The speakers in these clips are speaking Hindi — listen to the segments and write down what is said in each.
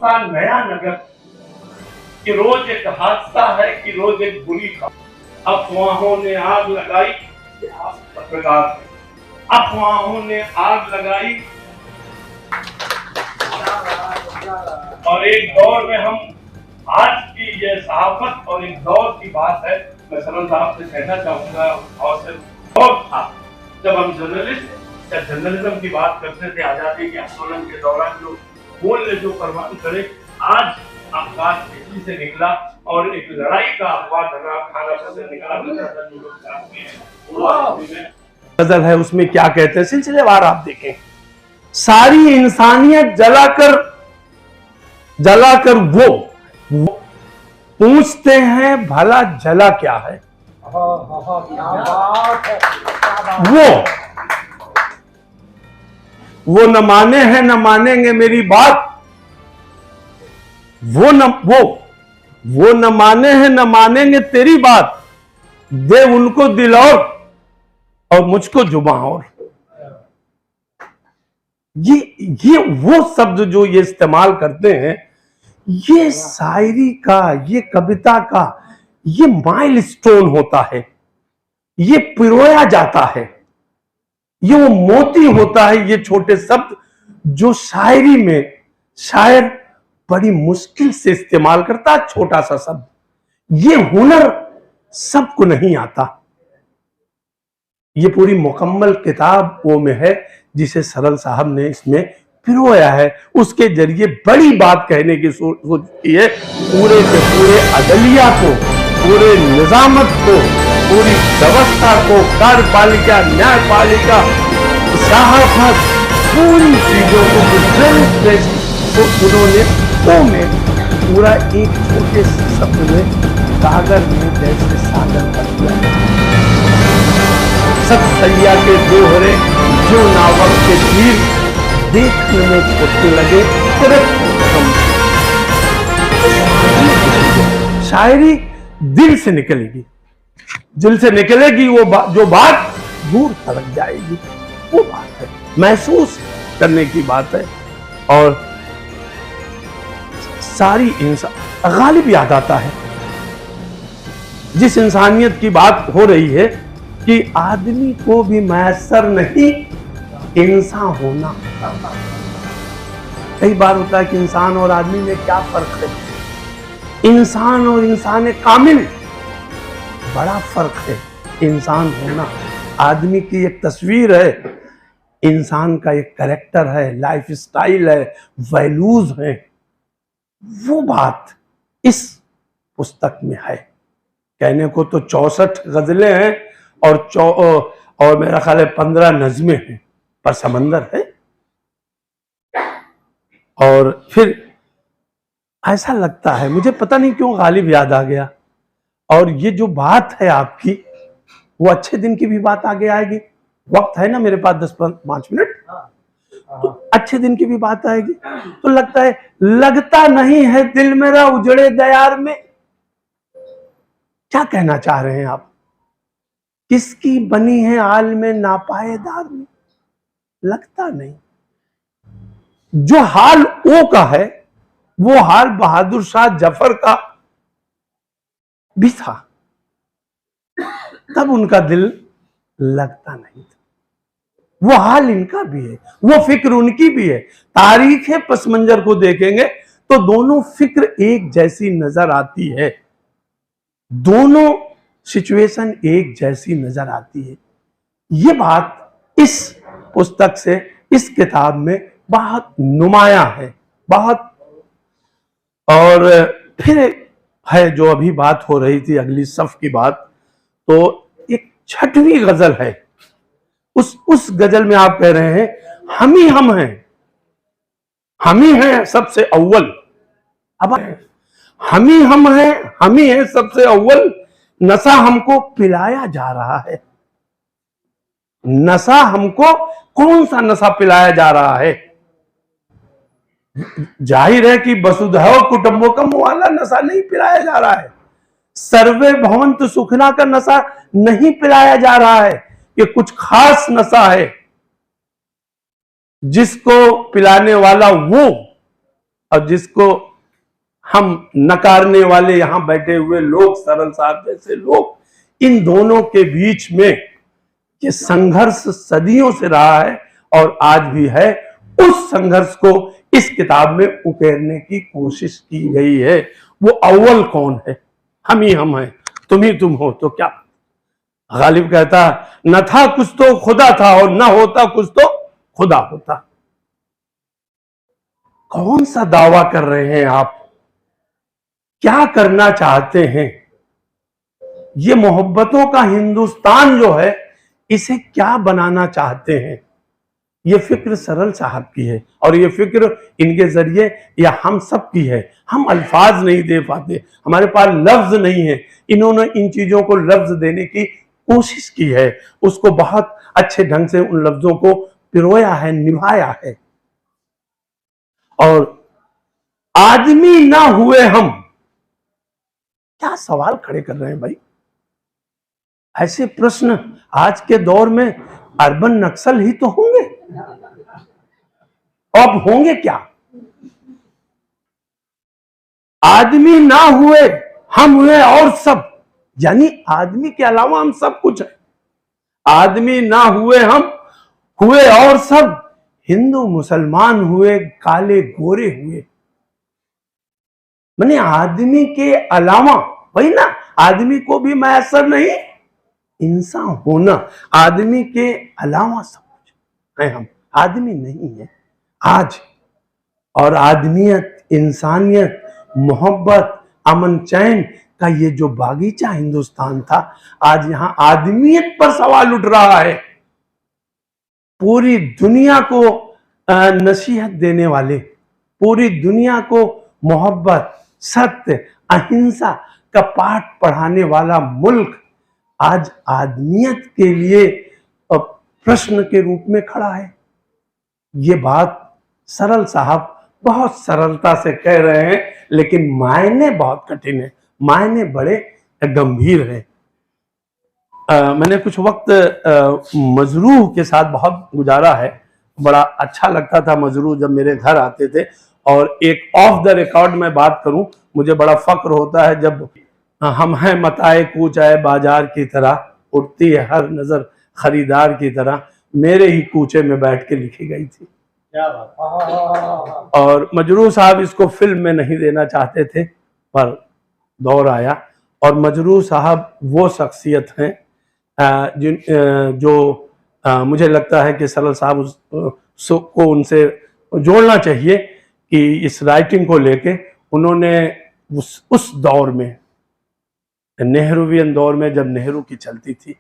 सा नया नगर कि रोज एक हादसा है, कि रोज एक बुरी खबर। अफवाहों ने आग लगाई, पत्रकार अफवाहों ने आग लगाई, और एक दौर में हम आज की ये सहाफत और एक दौर की बात है। मैं सरल साहब से कहना चाहूंगा, और सिर्फ दौर था जब हम जर्नलिज्म की बात करते थे, आजादी के आंदोलन के दौरान जो मूल्य जो परवान करे, आज अखबार तेजी से निकला और एक लड़ाई का अखबार खाना से निकला। गजल है, उसमें क्या कहते हैं, सिलसिलेवार आप देखें, सारी इंसानियत जलाकर वो पूछते हैं भला जला क्या है। वो न माने हैं न मानेंगे मेरी बात, वो न माने हैं न मानेंगे तेरी बात, दे उनको दिल और मुझको जुबां और। ये वो शब्द जो ये इस्तेमाल करते हैं, ये शायरी का, ये कविता का ये माइलस्टोन होता है, ये पिरोया जाता है, ये वो मोती होता है, ये छोटे शब्द जो शायरी में शायर बड़ी मुश्किल से इस्तेमाल करता है, छोटा सा शब्द। ये हुनर सबको नहीं आता। ये पूरी मुकम्मल किताब वो में है जिसे सरल साहब ने इसमें पिरोया है। उसके जरिए बड़ी बात कहने की सोच की है। पूरे के पूरे अदलिया को, पूरे निजामत को, पूरी व्यवस्था को, कार्यपालिका, न्यायपालिका, सहाफत, पूरी चीजों को उन्होंने पूरा एक छोटे शब्द में सागर में जैसे सागर कर दिया। सत सैया के दोहरे जो नावक के तीर देखने में छोटे लगे, शायरी दिल से निकलेगी, दिल से निकलेगी, वो जो बात दूर तक जाएगी, वो बात है, महसूस करने की बात है। और सारी इंसान गालिब याद आता है, जिस इंसानियत की बात हो रही है कि आदमी को भी मैसर नहीं इंसान होना। कई बार होता है कि इंसान और आदमी में क्या फर्क है, इंसान और इंसान कामिल बड़ा फर्क है। इंसान होना आदमी की एक तस्वीर है, इंसान का एक कैरेक्टर है, लाइफ स्टाइल है, वैल्यूज हैं। वो बात इस पुस्तक में है। कहने को तो 64 गजलें हैं और मेरा ख्याल है 15 नज़में हैं, पर समंदर है। और फिर ऐसा लगता है, मुझे पता नहीं क्यों गालिब याद आ गया। और ये जो बात है आपकी, वो अच्छे दिन की भी बात आगे आएगी। वक्त है ना मेरे पास 10-5 मिनट, तो अच्छे दिन की भी बात आएगी। तो लगता नहीं है दिल मेरा उजड़े दयार में। क्या कहना चाह रहे हैं आप? किसकी बनी है आल में नापायेदार में? लगता नहीं। जो हाल ओ का है, वो हाल बहादुर शाह जफर का भी था, तब उनका दिल लगता नहीं था। वो हाल इनका भी है, वो फिक्र उनकी भी है। तारीख है पसमंजर को देखेंगे तो दोनों फिक्र एक जैसी नजर आती है, दोनों सिचुएशन एक जैसी नजर आती है। ये बात इस पुस्तक से, इस किताब में बहुत नुमाया है, बहुत। और फिर है जो अभी बात हो रही थी अगली सफ की बात, तो एक 6वीं गजल है। उस गजल में आप कह रहे हैं हम ही हैं सबसे अव्वल। अब हम ही हैं सबसे अव्वल, नशा हमको पिलाया जा रहा है। नशा हमको, कौन सा नशा पिलाया जा रहा है? जाहिर है कि वसुधैव कुटुंबकम वाला नशा नहीं पिलाया जा रहा है, सर्वे भवन्तु सुखिनः का नशा नहीं पिलाया जा रहा है। ये कुछ खास नशा है जिसको पिलाने वाला वो और जिसको हम नकारने वाले यहां बैठे हुए लोग, सरल साहब जैसे लोग, इन दोनों के बीच में ये संघर्ष सदियों से रहा है और आज भी है। उस संघर्ष को इस किताब में उकेरने की कोशिश की गई है। वो अव्वल कौन है? हम ही हम हैं, तुम ही तुम हो तो क्या। गालिब कहता न था कुछ तो खुदा था और न होता कुछ तो खुदा होता। कौन सा दावा कर रहे हैं आप? क्या करना चाहते हैं? ये मोहब्बतों का हिंदुस्तान जो है, इसे क्या बनाना चाहते हैं? ये फिक्र सरल साहब की है और ये फिक्र इनके जरिए या हम सब की है। हम अल्फाज नहीं दे पाते, हमारे पास लफ्ज नहीं है। इन्होंने इन चीजों को लफ्ज देने की कोशिश की है, उसको बहुत अच्छे ढंग से उन लफ्जों को पिरोया है, निभाया है। और आदमी ना हुए हम, क्या सवाल खड़े कर रहे हैं भाई? ऐसे प्रश्न आज के दौर में अर्बन नक्सल ही तो होंगे, अब होंगे क्या? आदमी ना हुए हम हुए और सब, यानी आदमी के अलावा हम सब कुछ है। आदमी ना हुए हम हुए और सब, हिंदू मुसलमान हुए, काले गोरे हुए। माने आदमी के अलावा, वही ना, आदमी को भी मैसर नहीं इंसान होना। आदमी के अलावा सब कुछ है हम, आदमी नहीं है आज। और आदमियत, इंसानियत, मोहब्बत, अमन चैन का ये जो बागीचा हिंदुस्तान था, आज यहां आदमियत पर सवाल उठ रहा है। पूरी दुनिया को नसीहत देने वाले, पूरी दुनिया को मोहब्बत, सत्य, अहिंसा का पाठ पढ़ाने वाला मुल्क आज आदमियत के लिए प्रश्न के रूप में खड़ा है। ये बात सरल साहब बहुत सरलता से कह रहे हैं, लेकिन मायने बहुत कठिन है, मायने बड़े गंभीर हैं। मैंने कुछ वक्त मजरूह के साथ बहुत गुजारा है। बड़ा अच्छा लगता था मजरूह जब मेरे घर आते थे। और एक ऑफ द रिकॉर्ड में बात करूं, मुझे बड़ा फक्र होता है जब हम हैं मताए कूच आए बाजार की तरह, उठती है हर नजर खरीदार की तरह, मेरे ही कूचे में बैठ के लिखी गई थी। क्या बात। और मजरूह साहब इसको फिल्म में नहीं देना चाहते थे, पर दौर आया। और मजरूह साहब वो शख्सियत हैं जो मुझे लगता है कि सरल साहब को उनसे जोड़ना चाहिए कि इस राइटिंग को लेके उन्होंने उस दौर में, नेहरूवियन दौर में, जब नेहरू की चलती थी,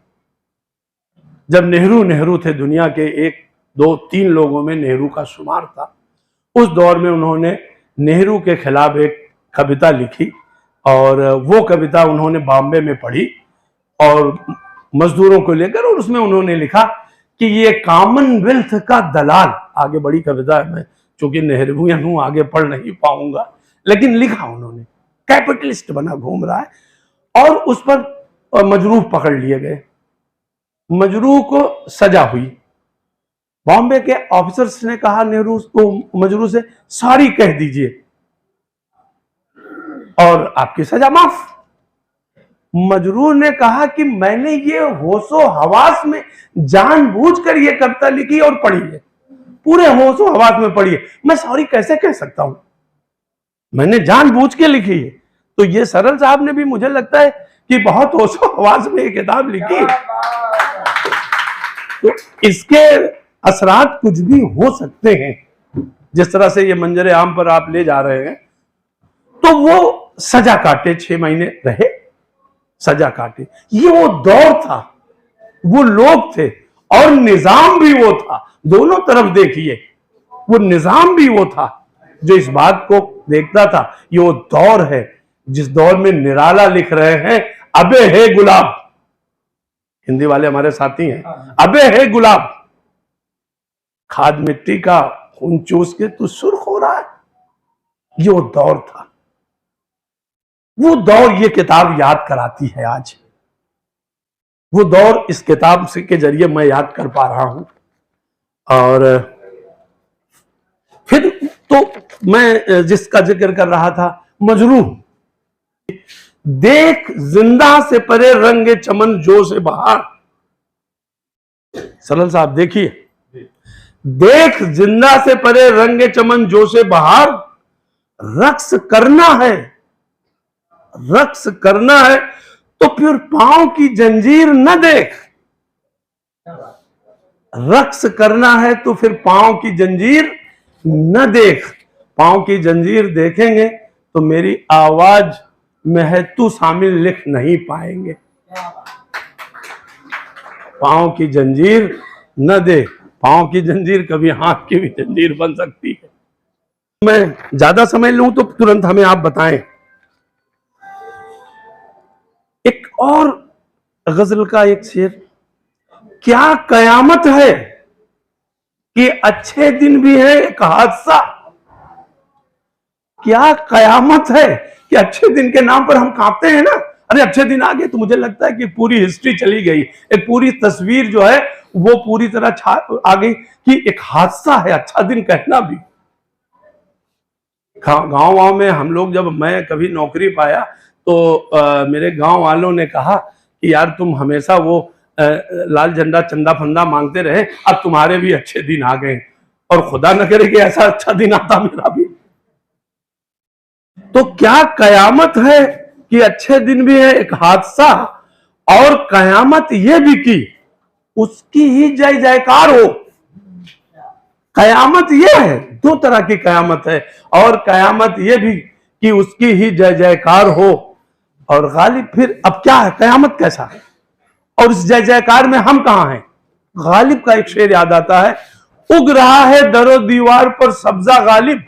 जब नेहरू थे, दुनिया के 1, 2, 3 लोगों में नेहरू का शुमार था, उस दौर में उन्होंने नेहरू के खिलाफ एक कविता लिखी। और वो कविता उन्होंने बॉम्बे में पढ़ी और मजदूरों को लेकर, और उसमें उन्होंने लिखा कि ये कॉमनवेल्थ का दलाल, आगे बड़ी कविता है, मैं चूंकि नेहरूवियन हूं आगे पढ़ नहीं पाऊंगा, लेकिन लिखा उन्होंने, कैपिटलिस्ट बना घूम रहा है। और उस पर मजरूह पकड़ लिए गए, मजरूह को सजा हुई। बॉम्बे के ऑफिसर्स ने कहा नेहरू को, मजरूह से सॉरी कह दीजिए और आपकी सजा माफ। मजरूह ने कहा कि मैंने ये होशो हवास में जानबूझकर ये कविता लिखी और पढ़ी है, पूरे होशो हवास में पढ़ी है, मैं सॉरी कैसे कह सकता हूं, मैंने जानबूझ के लिखी है। तो ये सरल साहब ने भी मुझे लगता है कि बहुत होशो हवास में ये किताब लिखी। तो इसके असरात कुछ भी हो सकते हैं, जिस तरह से ये मंजरे आम पर आप ले जा रहे हैं। तो वो सजा काटे, 6 महीने रहे, सजा काटे। ये वो दौर था, वो लोग थे और निजाम भी वो था। दोनों तरफ देखिए, वो निजाम भी वो था जो इस बात को देखता था। ये वो दौर है जिस दौर में निराला लिख रहे हैं, अबे है गुलाब, हिंदी वाले हमारे साथी हैं, अबे है गुलाब, खाद मिट्टी का खून चूस के तू सुर्ख हो रहा है। ये वो दौर था, वो दौर ये किताब याद कराती है आज। वो दौर इस किताब से के जरिए मैं याद कर पा रहा हूं। और फिर तो मैं जिसका जिक्र कर रहा था, मजरूह, देख जिंदा से परे रंगे चमन जो से बहार। सरल साहब देखिए, देख जिंदा से परे रंगे चमन जो से बहार, रक्स करना है, रक्स करना है तो फिर पांव की जंजीर न देख। रक्स करना है तो फिर पांव की जंजीर न देख। पांव की जंजीर देखेंगे तो मेरी आवाज में है तू शामिल लिख नहीं पाएंगे। पांव की जंजीर न देख। पांव की जंजीर कभी हाथ की भी जंजीर बन सकती है। मैं ज्यादा समय लूं तो तुरंत हमें आप बताएं। एक और गजल का एक शेर, क्या कयामत है कि अच्छे दिन भी है एक हादसा। क्या कयामत है कि अच्छे दिन के नाम पर हम कांपते हैं ना। अरे अच्छे दिन आ गए तो मुझे लगता है कि पूरी हिस्ट्री चली गई, एक पूरी तस्वीर जो है वो पूरी तरह आ गई कि एक हादसा है अच्छा दिन कहना भी। गांव में हम लोग, जब मैं कभी नौकरी पाया तो मेरे गांव वालों ने कहा कि यार तुम हमेशा वो लाल झंडा चंदा फंदा मांगते रहे, अब तुम्हारे भी अच्छे दिन आ गए। और खुदा न करे कि ऐसा अच्छा दिन आता मेरा भी। तो क्या कयामत है कि अच्छे दिन भी है एक हादसा, और कयामत यह भी कि उसकी ही जय जयकार हो। कयामत यह है, दो तरह की कयामत है, और कयामत यह भी कि उसकी ही जय जयकार हो। और गालिब फिर अब क्या है, कयामत कैसा है और इस जय जयकार में हम कहां हैं। गालिब का एक शेर याद आता है, उग रहा है दरो दीवार पर सब्जा गालिब।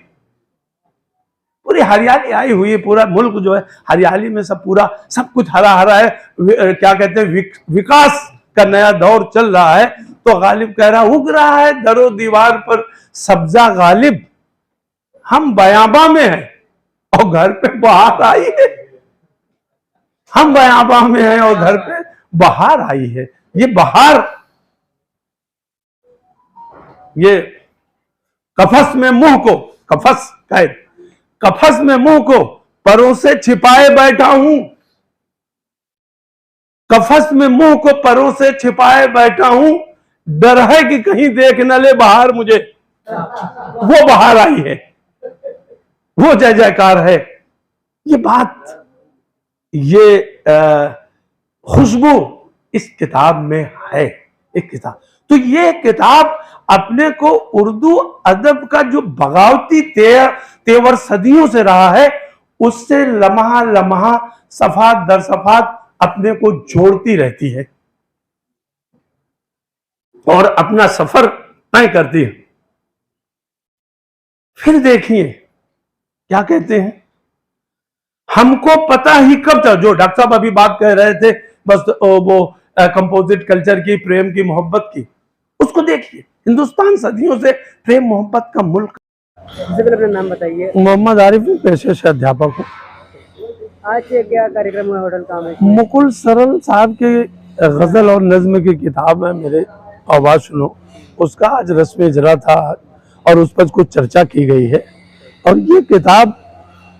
पूरी हरियाली आई हुई है, पूरा मुल्क जो है हरियाली में सब पूरा सब कुछ हरा हरा है। क्या कहते हैं, विकास का नया दौर चल रहा है। तो गालिब कह रहा, उग रहा है दरो दीवार पर सब्जा गालिब, हम बयाबा में हैं और घर पे बहार आई है। हम बयाबा में हैं और घर पे बहार आई है। ये बहार, ये कफस में मुंह को, कफस कैद, कफस में मुंह को परों से छिपाए बैठा हूं। कफस में मुंह को परों से छिपाए बैठा हूं, डर है कि कहीं देख न ले बाहर मुझे। वो बाहर आई है, वो जय जयकार है। ये बात, ये खुशबू इस किताब में है। एक किताब, तो ये किताब अपने को उर्दू अदब का जो बगावती तेवर सदियों से रहा है, उससे लम्हा लम्हा सफात दर सफात अपने को जोड़ती रहती है और अपना सफर तय करती है। फिर देखिए क्या कहते हैं, हमको पता ही कब था, जो डॉक्टर साहब अभी बात कह रहे थे, बस वो कंपोजिट कल्चर की, प्रेम की, मोहब्बत की, उसको देखिए। हिंदुस्तान सदियों से प्रेम मोहब्बत का मुल्क। सबसे पहले अपना नाम बताइए। मोहम्मद आरिफ, पेशे से अध्यापक हूँ। आज से क्या कार्यक्रम हुआ होटल काम है? मुकुल सरल साहब के गजल और नज्म की किताब है मेरे आवाज सुनो, उसका आज रस्म इजरा था और उस पर कुछ चर्चा की गई है। और ये किताब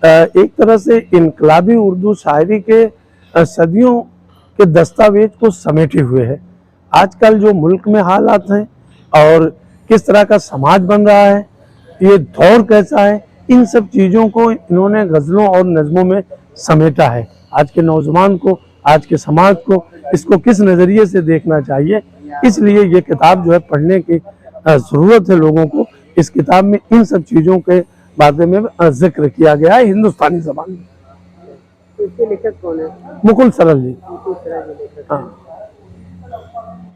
एक तरह से इनकलाबी उर्दू शायरी के सदियों के दस्तावेज को समेटे हुए है। आजकल जो मुल्क में हालात हैं और किस तरह का समाज बन रहा है, ये दौर कैसा है, इन सब चीज़ों को इन्होंने गज़लों और नज़मों में समेटा है। आज के नौजवान को, आज के समाज को इसको किस नज़रिए से देखना चाहिए, इसलिए ये किताब जो है पढ़ने की ज़रूरत है लोगों को। इस किताब में इन सब चीज़ों के बारे में जिक्र किया गया है हिंदुस्तानी ज़बान में। इसके लेखक कौन है? मुकुल सरल जी। मुकुल सरल जी लेखक। हाँ।